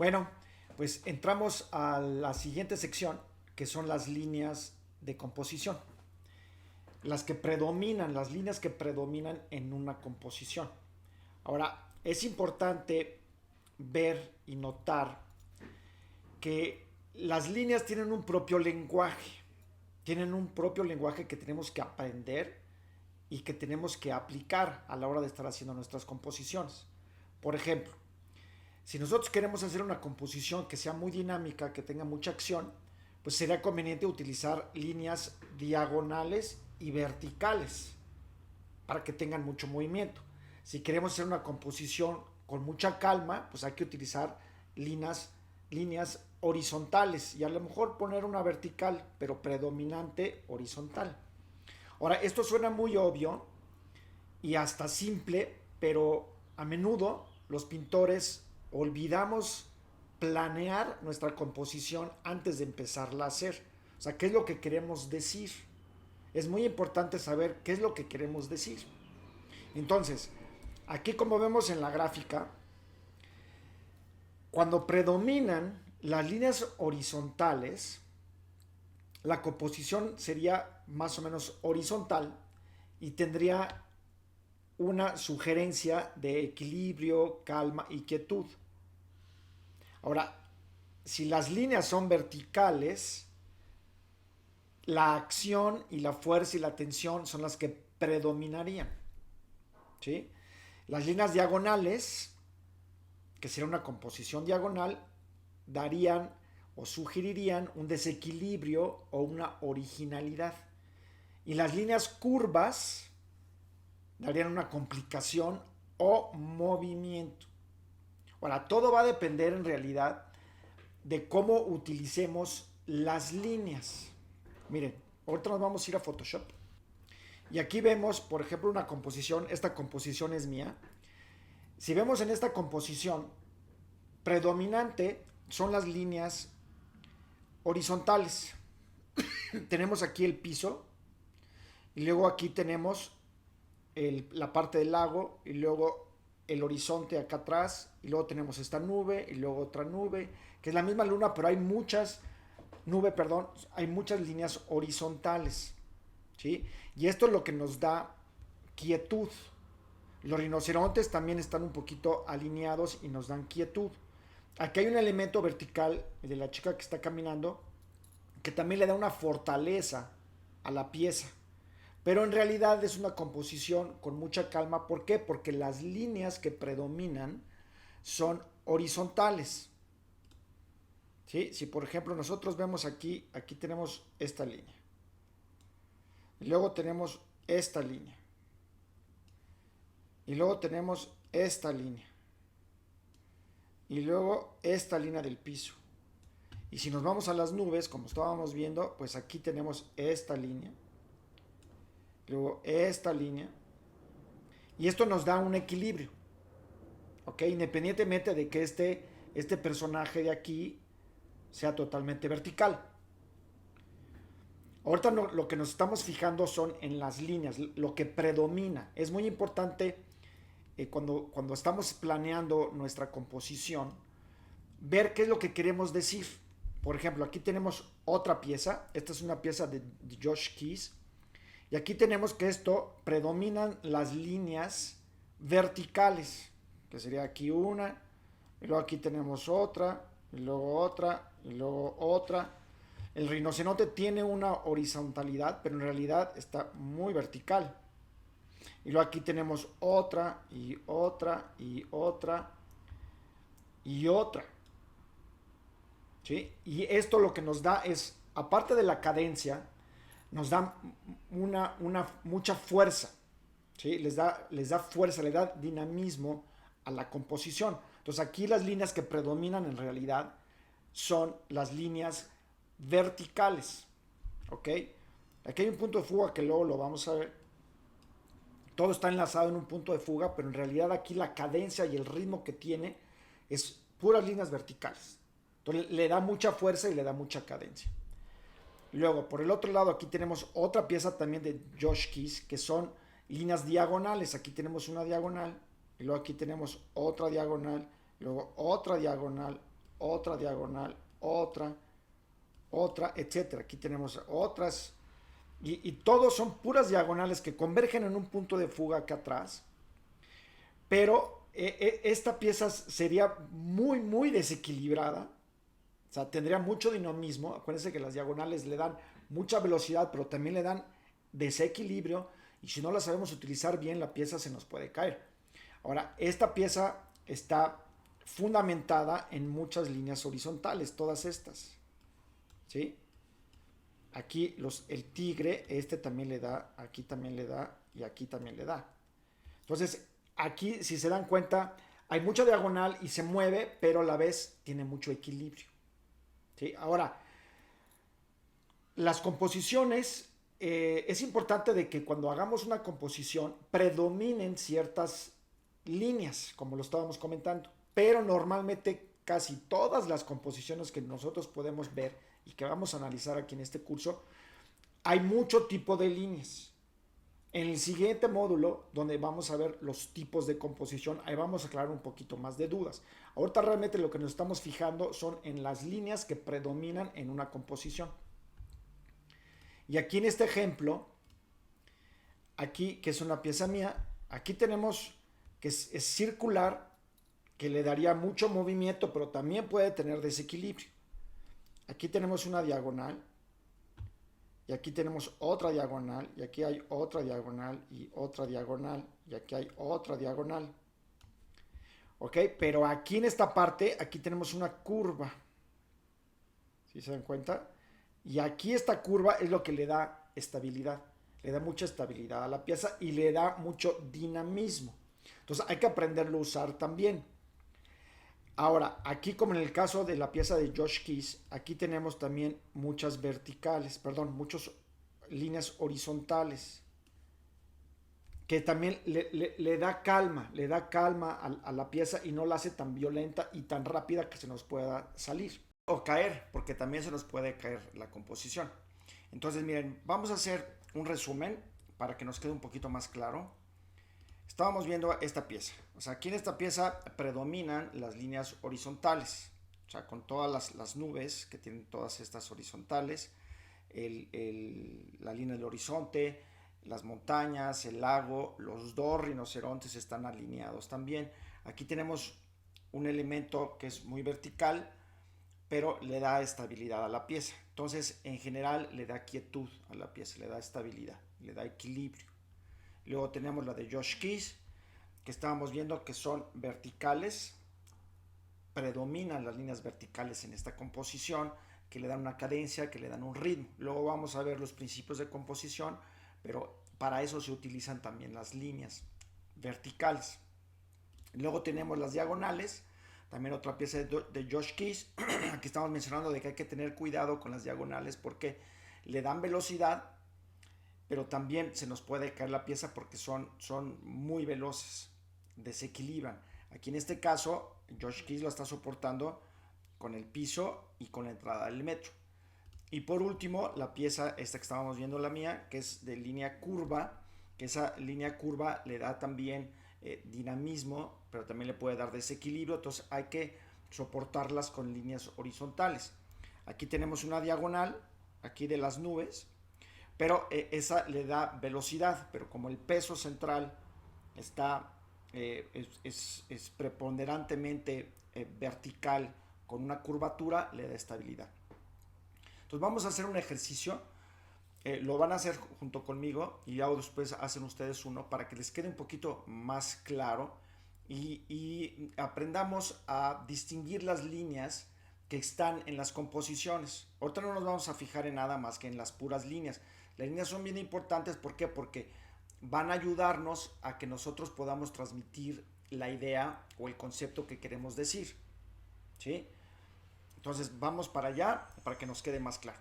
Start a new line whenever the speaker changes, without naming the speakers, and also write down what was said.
Bueno, pues entramos a la siguiente sección, que son las líneas de composición. Las que predominan, las líneas que predominan en una composición. Ahora, es importante ver y notar que las líneas tienen un propio lenguaje. Tienen un propio lenguaje que tenemos que aprender y que tenemos que aplicar a la hora de estar haciendo nuestras composiciones. Por ejemplo, si nosotros queremos hacer una composición que sea muy dinámica, que tenga mucha acción, pues sería conveniente utilizar líneas diagonales y verticales para que tengan mucho movimiento. Si queremos hacer una composición con mucha calma, pues hay que utilizar líneas horizontales y a lo mejor poner una vertical, pero predominante horizontal. Ahora, esto suena muy obvio y hasta simple, pero a menudo los pintores olvidamos planear nuestra composición antes de empezarla a hacer. O sea, ¿qué es lo que queremos decir? Es muy importante saber qué es lo que queremos decir. Entonces, aquí como vemos en la gráfica, cuando predominan las líneas horizontales, la composición sería más o menos horizontal y tendría una sugerencia de equilibrio, calma y quietud. Ahora, si las líneas son verticales, la acción y la fuerza y la tensión son las que predominarían. ¿Sí? Las líneas diagonales, que sería una composición diagonal, darían o sugerirían un desequilibrio o una originalidad. Y las líneas curvas darían una complicación o movimiento. Ahora, todo va a depender en realidad de cómo utilicemos las líneas. Miren, ahorita nos vamos a ir a Photoshop. Y aquí vemos, por ejemplo, una composición. Esta composición es mía. Si vemos en esta composición, predominante son las líneas horizontales. Tenemos aquí el piso y luego aquí tenemos la parte del lago y luego el horizonte acá atrás y luego tenemos esta nube y luego otra nube, que es la misma luna, pero hay hay muchas líneas horizontales, ¿sí? Y esto es lo que nos da quietud. Los rinocerontes también están un poquito alineados y nos dan quietud. Aquí hay un elemento vertical, el de la chica que está caminando, que también le da una fortaleza a la pieza. Pero en realidad es una composición con mucha calma. ¿Por qué? Porque las líneas que predominan son horizontales. ¿Sí? Si por ejemplo nosotros vemos aquí tenemos esta línea. Y luego tenemos esta línea. Y luego tenemos esta línea. Y luego esta línea del piso. Y si nos vamos a las nubes, como estábamos viendo, pues aquí tenemos esta línea. Luego esta línea. Y esto nos da un equilibrio. ¿Ok? Independientemente de que este personaje de aquí sea totalmente vertical. Ahorita lo que nos estamos fijando son en las líneas, lo que predomina. Es muy importante cuando estamos planeando nuestra composición, ver qué es lo que queremos decir. Por ejemplo, aquí tenemos otra pieza. Esta es una pieza de Josh Keys. Y aquí tenemos que esto predominan las líneas verticales, que sería aquí una, y luego aquí tenemos otra, y luego otra, y luego otra. El rinoceronte tiene una horizontalidad, pero en realidad está muy vertical. Y luego aquí tenemos otra, y otra, y otra, y otra. ¿Sí? Y esto lo que nos da es, aparte de la cadencia, nos da mucha fuerza. ¿Sí? Les da fuerza, le da dinamismo a la composición. Entonces aquí las líneas que predominan en realidad son las líneas verticales. ¿Ok? Aquí hay un punto de fuga que luego lo vamos a ver. Todo está enlazado en un punto de fuga, pero en realidad aquí la cadencia y el ritmo que tiene es puras líneas verticales. Entonces le da mucha fuerza y le da mucha cadencia. Luego, por el otro lado, aquí tenemos otra pieza también de Josh Keys, que son líneas diagonales. Aquí tenemos una diagonal, y luego aquí tenemos otra diagonal, luego otra diagonal, otra diagonal, otra, etcétera. Aquí tenemos otras y todos son puras diagonales que convergen en un punto de fuga acá atrás, pero esta pieza sería muy desequilibrada, o sea, tendría mucho dinamismo. Acuérdense que las diagonales le dan mucha velocidad, pero también le dan desequilibrio, y si no la sabemos utilizar bien, la pieza se nos puede caer. Ahora, esta pieza está fundamentada en muchas líneas horizontales, todas estas, ¿sí? Aquí el tigre, este también le da, aquí también le da y aquí también le da. Entonces, aquí, si se dan cuenta, hay mucha diagonal y se mueve, pero a la vez tiene mucho equilibrio, ¿sí? Ahora, las composiciones, es importante de que cuando hagamos una composición predominen ciertas líneas, como lo estábamos comentando, pero normalmente casi todas las composiciones que nosotros podemos ver y que vamos a analizar aquí en este curso, hay mucho tipo de líneas. En el siguiente módulo, donde vamos a ver los tipos de composición, ahí vamos a aclarar un poquito más de dudas. Ahorita realmente lo que nos estamos fijando son en las líneas que predominan en una composición. Y aquí en este ejemplo, aquí que es una pieza mía, aquí tenemos que es circular, que le daría mucho movimiento, pero también puede tener desequilibrio. Aquí tenemos una diagonal, y aquí tenemos otra diagonal, y aquí hay otra diagonal, y otra diagonal, y aquí hay otra diagonal. ¿Ok? Pero aquí en esta parte, aquí tenemos una curva. ¿Sí se dan cuenta? Y aquí esta curva es lo que le da estabilidad. Le da mucha estabilidad a la pieza y le da mucho dinamismo. Entonces hay que aprenderlo a usar también. Ahora, aquí como en el caso de la pieza de Josh Keys, aquí tenemos también muchas muchas líneas horizontales, que también le da calma a la pieza y no la hace tan violenta y tan rápida que se nos pueda salir. O caer, porque también se nos puede caer la composición. Entonces, miren, vamos a hacer un resumen para que nos quede un poquito más claro. Estábamos viendo esta pieza. O sea, aquí en esta pieza predominan las líneas horizontales. O sea, con todas las nubes que tienen todas estas horizontales. La línea del horizonte, las montañas, el lago, los dos rinocerontes están alineados también. Aquí tenemos un elemento que es muy vertical, pero le da estabilidad a la pieza. Entonces, en general, le da quietud a la pieza, le da estabilidad, le da equilibrio. Luego tenemos la de Josh Keys, que estábamos viendo que son verticales, predominan las líneas verticales en esta composición, que le dan una cadencia, que le dan un ritmo. Luego vamos a ver los principios de composición, pero para eso se utilizan también las líneas verticales. Luego tenemos las diagonales, también otra pieza de Josh Keys. Aquí estamos mencionando de que hay que tener cuidado con las diagonales porque le dan velocidad, pero también se nos puede caer la pieza porque son muy veloces, desequilibran. Aquí en este caso, Josh Keys lo está soportando con el piso y con la entrada del metro. Y por último, la pieza esta que estábamos viendo, la mía, que es de línea curva, que esa línea curva le da también dinamismo, pero también le puede dar desequilibrio, entonces hay que soportarlas con líneas horizontales. Aquí tenemos una diagonal, aquí de las nubes, pero esa le da velocidad, pero como el peso central está es preponderantemente vertical con una curvatura, le da estabilidad. Entonces vamos a hacer un ejercicio, lo van a hacer junto conmigo y ya después hacen ustedes uno para que les quede un poquito más claro y aprendamos a distinguir las líneas que están en las composiciones. Ahorita no nos vamos a fijar en nada más que en las puras líneas. Las líneas son bien importantes, ¿por qué? Porque van a ayudarnos a que nosotros podamos transmitir la idea o el concepto que queremos decir, ¿sí? Entonces vamos para allá para que nos quede más claro.